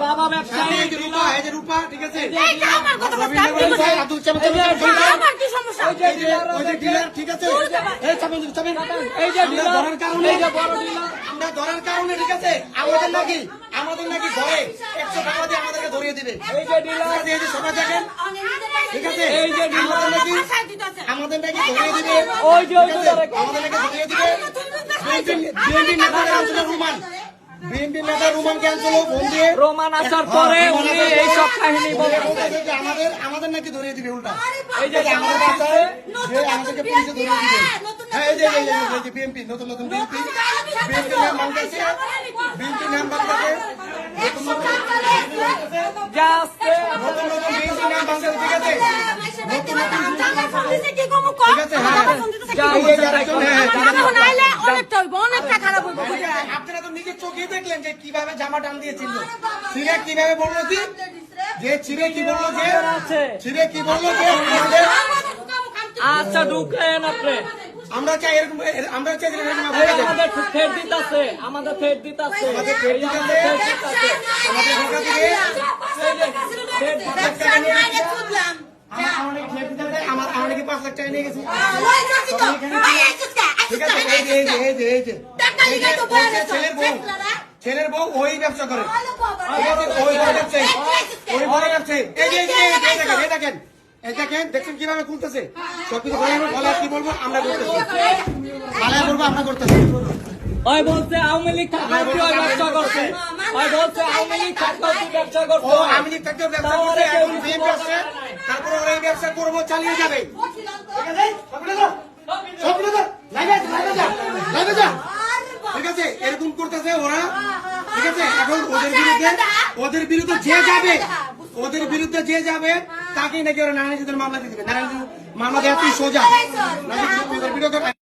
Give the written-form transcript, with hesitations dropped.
বাবা ব্যবসায়ী রূপা, ঠিক আছে, ঠিক আছে, আমরা ধরার কারণে, ঠিক আছে, আমাদের নাকি ধরে 100 টাকা দিয়ে আমাদেরকে ধরিয়ে দিবে। সবাই দেখেন, ঠিক আছে, আমাদের নাকি ধরিয়ে দিবে, আমাদের নাকি ধরিয়ে দিবে। বিএনপি নেতাদের অঞ্চলে বিএনপি নেতা রোমান ক্যান্সেল ফোন দিয়ে রোমান আসার পরে উনি এই সব কাহিনী আমাদের নাকি ধরিয়ে দিবে উল্টা। এই যে আমাদেরকে পুলিশে ধরিয়ে দিবে। হ্যাঁ, এই যে বিএনপি নতুন বিএনপি নাম বাংলাদেশে, বিএনপি নাম বাংলাদেশে, নতুন বিএনপি নাম বাংলাদেশে, ঠিক আছে, আপনারা তো নিজের চোখে দেখলেন যে কিভাবে জামা টান দিয়েছিল, ছিঁড়ে কিভাবে বললো যে ছিঁড়ে কি বললো যে আচ্ছা ঢুকেন আপনি। আমরা চাই এরকম, আমরা চাই আমাদের ফের দিতেছে, আমাদের ফের দিতেছে, আমাদের অনেকে 5 লাখ টাকা নিয়ে গেছে, ঠিক আছে। এই যে ছেলের বউ ওই ব্যবসা করে, ওই বড় ব্যবসায়ী, এই দেখেন দেখছেন কিভাবে খুলতেছে সবকিছু। কি বলবো আমরা করতেছি, ওই বলছে আওয়ামী লীগ থাকলেও ব্যবসা করছে, ওই বলছে আওয়ামী লীগ থাকলেও ব্যবসা করছে, আওয়ামী লীগ থাকলেও ব্যবসা করছে, এখন বিএনপি আসছে, তারপরে ওরা এই ব্যবসা করবো, চালিয়ে যাবে, ঠিক আছে, এরকম করতেছে ওরা, ঠিক আছে। এখন ওদের বিরুদ্ধে যে যাবে তাকেই নাকি ওরা নারায়ণ মামলা দিয়ে দেবে। নারায়ণ মামলা দেওয়া তুই সোজা